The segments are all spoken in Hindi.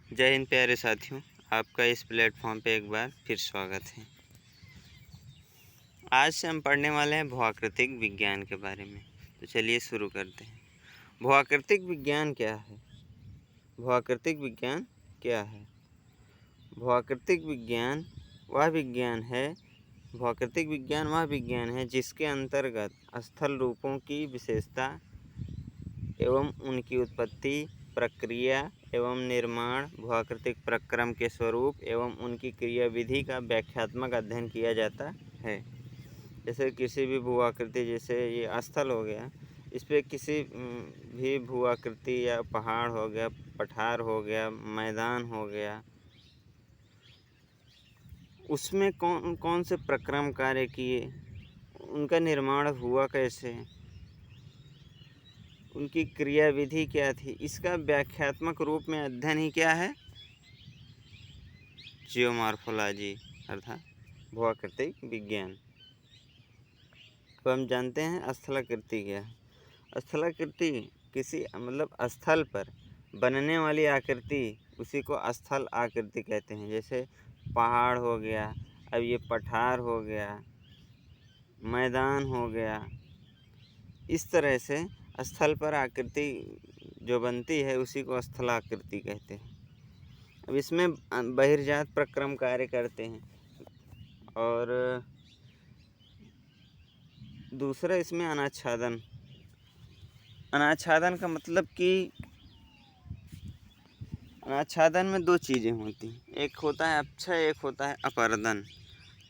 जय हिंद प्यारे साथियों, आपका इस प्लेटफॉर्म पे एक बार फिर स्वागत है। आज से हम पढ़ने वाले हैं भूआकृतिक विज्ञान के बारे में। तो चलिए शुरू करते हैं। भूआकृतिक विज्ञान क्या है? भूआकृतिक विज्ञान क्या है? भूआकृतिक विज्ञान वह विज्ञान है जिसके अंतर्गत स्थल रूपों की विशेषता एवं उनकी उत्पत्ति, प्रक्रिया एवं निर्माण, भूआकृतिक प्रक्रम के स्वरूप एवं उनकी क्रियाविधि का व्याख्यात्मक अध्ययन किया जाता है। जैसे किसी भी भूआकृति, जैसे ये स्थल हो गया, इस पर किसी भी भूआकृति या पहाड़ हो गया, पठार हो गया, मैदान हो गया, उसमें कौन कौन से प्रक्रम कार्य किए, उनका निर्माण हुआ कैसे, उनकी क्रियाविधि क्या थी, इसका व्याख्यात्मक रूप में अध्ययन ही क्या है? जियोमॉर्फोलॉजी अर्थात भूआकृतिक विज्ञान। तो हम जानते हैं स्थलाकृति क्या है। स्थलाकृति किसी स्थल पर बनने वाली आकृति, उसी को स्थल आकृति कहते हैं। जैसे पहाड़ हो गया, अब ये पठार हो गया, मैदान हो गया, इस तरह से स्थल पर आकृति जो बनती है उसी को स्थलाकृति कहते हैं। अब इसमें बहिर्जात प्रक्रम कार्य करते हैं। और दूसरा इसमें अनाच्छादन। अनाच्छादन का मतलब कि अनाच्छादन में दो चीज़ें होती हैं, एक होता है अपक्षय, एक होता है अपर्दन।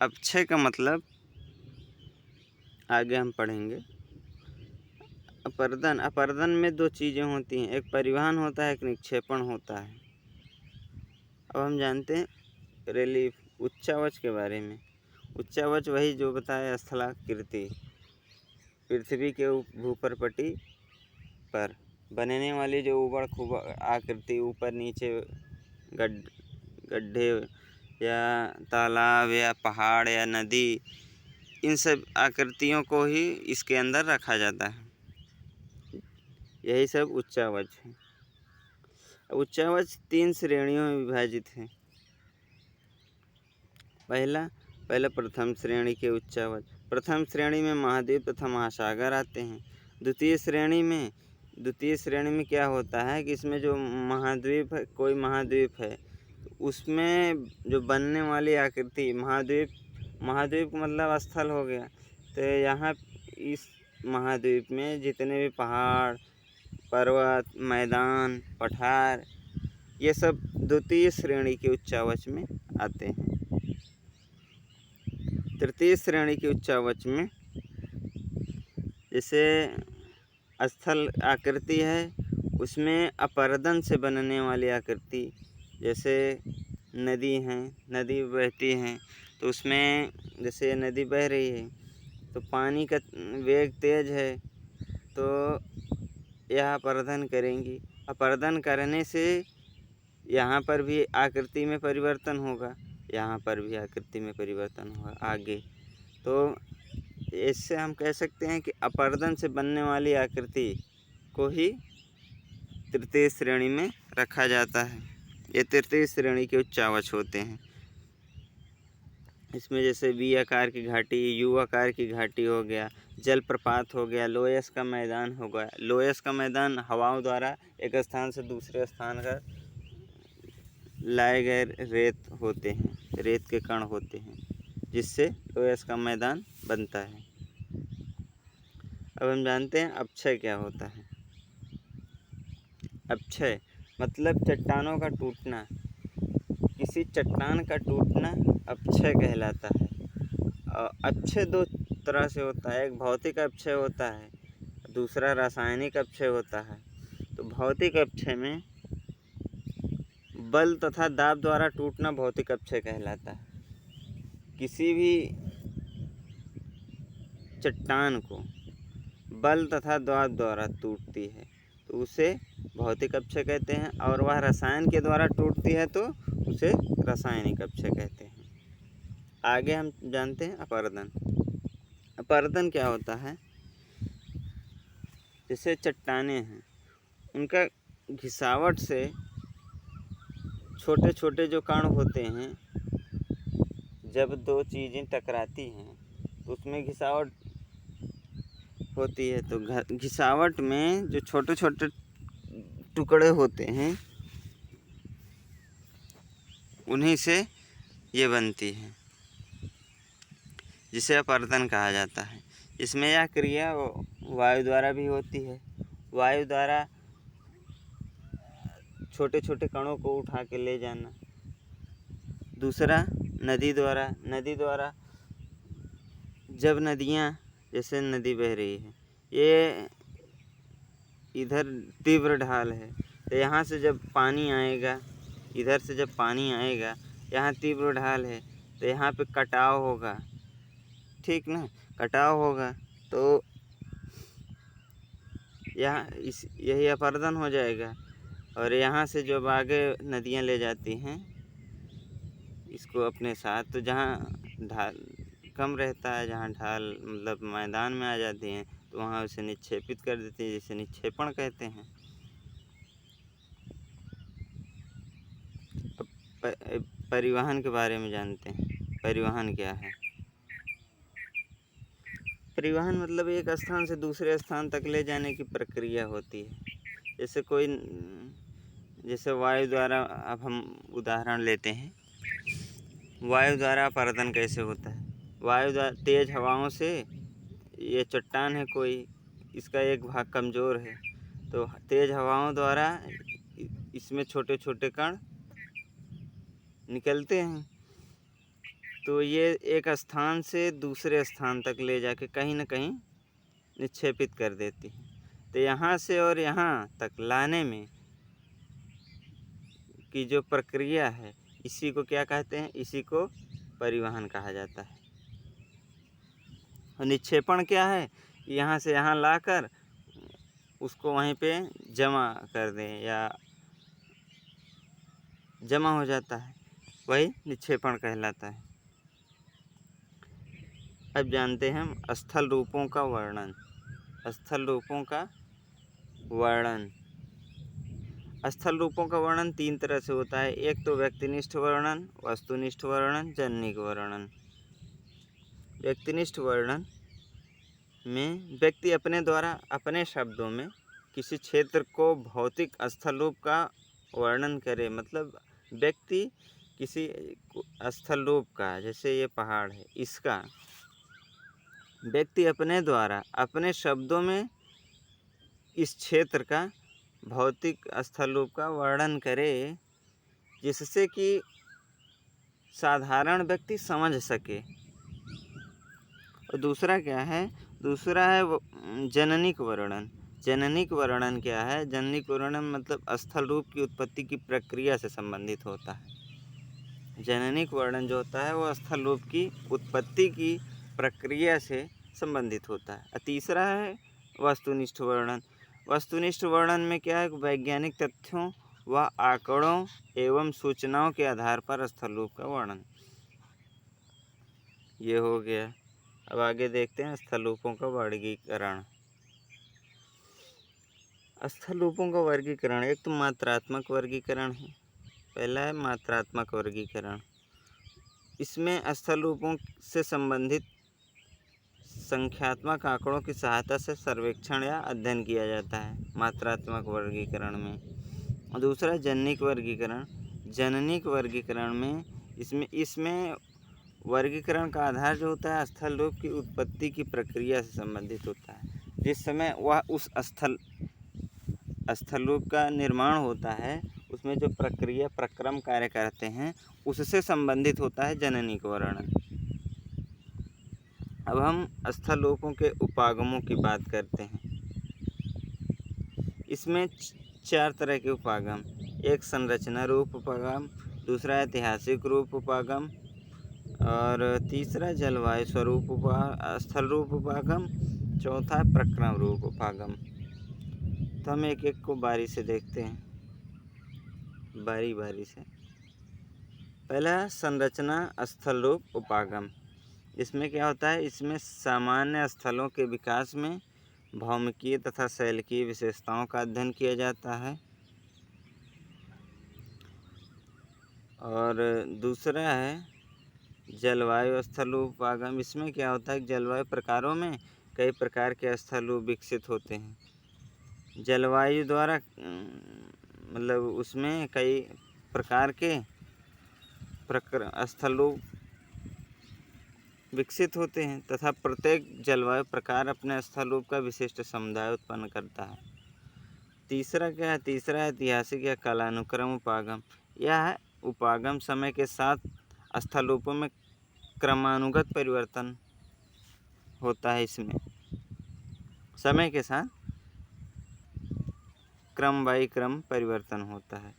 अपक्षय का मतलब आगे हम पढ़ेंगे। अपर्दन में दो चीज़ें होती हैं, एक परिवहन होता है, एक निक्षेपण होता है। अब हम जानते हैं रिलीफ, उच्चावच के बारे में। उच्चावच वही जो बताया स्थलाकृति, पृथ्वी के भूपरपटी पर बनने वाली जो ऊबड़ खूबड़ आकृति, ऊपर नीचे गड्ढे या तालाब या पहाड़ या नदी, इन सब आकृतियों को ही इसके अंदर रखा जाता है। यही सब उच्चावच है। उच्चावच 3 श्रेणियों में विभाजित है। पहला प्रथम श्रेणी के उच्चावच। प्रथम श्रेणी में महाद्वीप तथा महासागर आते हैं। द्वितीय श्रेणी में क्या होता है कि इसमें जो महाद्वीप है, कोई महाद्वीप है, उसमें जो बनने वाली आकृति, महाद्वीप मतलब स्थल हो गया। तो यहाँ इस महाद्वीप में जितने भी पहाड़, पर्वत, मैदान, पठार, ये सब द्वितीय श्रेणी के उच्चावच में आते हैं। तृतीय श्रेणी के उच्चावच में जैसे स्थल आकृति है, उसमें अपर्दन से बनने वाली आकृति, जैसे नदी हैं, नदी बहती हैं, तो उसमें जैसे नदी बह रही है तो पानी का वेग तेज है, तो यह अपर्दन करेंगी। अपर्दन करने से यहाँ पर भी आकृति में परिवर्तन होगा, यहाँ पर भी आकृति में परिवर्तन होगा आगे। तो इससे हम कह सकते हैं कि अपर्दन से बनने वाली आकृति को ही तृतीय श्रेणी में रखा जाता है। ये तृतीय श्रेणी के उच्चावच होते हैं। इसमें जैसे वी आकार की घाटी, यू आकार की घाटी हो गया, जलप्रपात हो गया, लोयस का मैदान हो गया। लोयस का मैदान हवाओं द्वारा एक स्थान से दूसरे स्थान का लाए गए रेत होते हैं, रेत के कण होते हैं, जिससे लोयस का मैदान बनता है। अब हम जानते हैं अपक्षय क्या होता है। अपक्षय मतलब चट्टानों का टूटना। किसी चट्टान का टूटना अपक्षय कहलाता है। अपक्षय दो तरह से होता है, एक भौतिक अपक्षय होता है, दूसरा रासायनिक अपक्षय होता है। तो भौतिक अपक्षय में बल तथा दाब द्वारा टूटना भौतिक अपक्षय कहलाता है। किसी भी चट्टान को बल तथा दाब द्वारा टूटती है तो उसे भौतिक अपक्षय कहते हैं, और वह रसायन के द्वारा टूटती है तो उसे रासायनिक अपक्षय कहते हैं। आगे हम जानते हैं अपर्दन। अपर्दन क्या होता है? जैसे चट्टानें हैं, उनका घिसावट से छोटे छोटे जो कण होते हैं, जब दो चीज़ें टकराती हैं तो उसमें घिसावट होती है। तो घिसावट में जो छोटे छोटे टुकड़े होते हैं उन्हीं से ये बनती है, जिसे अपरदन कहा जाता है। इसमें यह क्रिया वायु द्वारा भी होती है। वायु द्वारा छोटे छोटे कणों को उठा के ले जाना। दूसरा नदी द्वारा जब नदियाँ, जैसे नदी बह रही है, ये इधर तीव्र ढाल है, तो यहाँ से जब पानी आएगा, इधर से जब पानी आएगा, यहाँ तीव्र ढाल है तो यहाँ पे कटाव होगा, ठीक ना। कटाव होगा तो यहाँ यही अपरदन हो जाएगा। और यहाँ से जब आगे नदियाँ ले जाती हैं इसको अपने साथ, तो जहाँ ढाल कम रहता है, जहाँ ढाल मतलब मैदान में आ जाती हैं, तो वहाँ उसे निक्षेपित कर देती है, जिसे निक्षेपण कहते हैं। परिवहन के बारे में जानते हैं। परिवहन क्या है? परिवहन मतलब एक स्थान से दूसरे स्थान तक ले जाने की प्रक्रिया होती है। जैसे वायु द्वारा, अब हम उदाहरण लेते हैं, वायु द्वारा अपरदन कैसे होता है। वायु द्वारा तेज हवाओं से, ये चट्टान है कोई, इसका एक भाग कमज़ोर है, तो तेज हवाओं द्वारा इसमें छोटे छोटे कण निकलते हैं, तो ये एक स्थान से दूसरे स्थान तक ले जाके कहीं ना कहीं निक्षेपित कर देती है। तो यहाँ से और यहाँ तक लाने में की जो प्रक्रिया है, इसी को क्या कहते हैं? इसी को परिवहन कहा जाता है। और निक्षेपण क्या है? यहाँ से यहाँ लाकर उसको वहीं पे जमा कर दें या जमा हो जाता है, वही निक्षेपण कहलाता है। अब जानते हैं हम स्थल रूपों का वर्णन। स्थल रूपों का वर्णन, स्थल रूपों का वर्णन 3 तरह से होता है। एक तो व्यक्तिनिष्ठ वर्णन, वस्तुनिष्ठ वर्णन, जननिक वर्णन। व्यक्तिनिष्ठ वर्णन में व्यक्ति अपने द्वारा अपने शब्दों में किसी क्षेत्र को भौतिक स्थल रूप का वर्णन करे। मतलब व्यक्ति किसी स्थल रूप का, जैसे ये पहाड़ है, इसका व्यक्ति अपने द्वारा अपने शब्दों में इस क्षेत्र का भौतिक स्थल रूप का वर्णन करे, जिससे कि साधारण व्यक्ति समझ सके। और दूसरा क्या है? दूसरा है जननिक वर्णन। जननिक वर्णन क्या है? जननिक वर्णन मतलब स्थल रूप की उत्पत्ति की प्रक्रिया से संबंधित होता है। जननिक वर्णन जो होता है वो स्थल रूप की उत्पत्ति की प्रक्रिया से संबंधित होता है। तीसरा है वस्तुनिष्ठ वर्णन। वस्तुनिष्ठ वर्णन में क्या है? वैज्ञानिक तथ्यों व आंकड़ों एवं सूचनाओं के आधार पर स्थल रूप का वर्णन। ये हो गया। अब आगे देखते हैं स्थल रूपों का वर्गीकरण। स्थल रूपों का वर्गीकरण, एक तो मात्रात्मक वर्गीकरण है। पहला है मात्रात्मक वर्गीकरण। इसमें स्थल रूपों से संबंधित संख्यात्मक आंकड़ों की सहायता से सर्वेक्षण या अध्ययन किया जाता है मात्रात्मक वर्गीकरण में। और दूसरा जननिक वर्गीकरण। जननिक वर्गीकरण में इसमें वर्गीकरण का आधार जो होता है स्थल रूप की उत्पत्ति की प्रक्रिया से संबंधित होता है। जिस समय वह उस स्थल रूप का निर्माण होता है, उसमें जो प्रक्रिया प्रक्रम कार्य करते हैं, उससे संबंधित होता है जननिक वर्णन। अब हम स्थल रूपों के उपागमों की बात करते हैं। इसमें 4 तरह के उपागम। एक संरचना रूप उपागम, दूसरा ऐतिहासिक रूप उपागम, और तीसरा जलवायु स्वरूप स्थल रूप उपागम, चौथा प्रक्रम रूप उपागम। तो हम एक एक को बारी से देखते हैं, बारी बारी से। पहला संरचना स्थल रूप उपागम। इसमें क्या होता है? इसमें सामान्य स्थलों के विकास में भौमिकीय तथा शैलकीय विशेषताओं का अध्ययन किया जाता है। और दूसरा है जलवायु स्थलरूप आगम। इसमें क्या होता है, जलवायु प्रकारों में कई प्रकार के स्थलरूप विकसित होते हैं। जलवायु द्वारा मतलब उसमें कई प्रकार के स्थलरूप विकसित होते हैं तथा प्रत्येक जलवायु प्रकार अपने स्थलरूप का विशिष्ट समुदाय उत्पन्न करता है। तीसरा क्या है, तीसरा ऐतिहासिक या कालानुक्रम उपागम। यह उपागम समय के साथ स्थलरूपों में क्रमानुगत परिवर्तन होता है। इसमें समय के साथ क्रम बाई क्रम परिवर्तन होता है।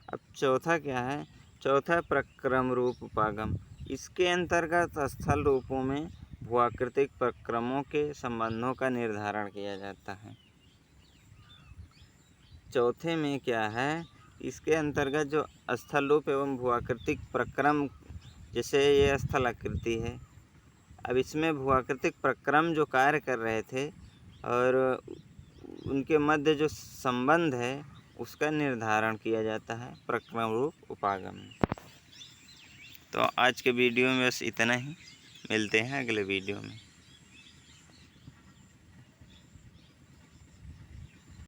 अब चौथा क्या है, चौथा प्रक्रम रूप उपागम। इसके अंतर्गत स्थल रूपों में भूआकृतिक प्रक्रमों के संबंधों का निर्धारण किया जाता है। चौथे में क्या है, इसके अंतर्गत जो स्थल रूप एवं भूआकृतिक प्रक्रम, जैसे ये स्थल आकृति है, अब इसमें भूआकृतिक प्रक्रम जो कार्य कर रहे थे और उनके मध्य जो संबंध है उसका निर्धारण किया जाता है प्रक्रम रूप उपागम में। तो आज के वीडियो में बस इतना ही, मिलते हैं अगले वीडियो में।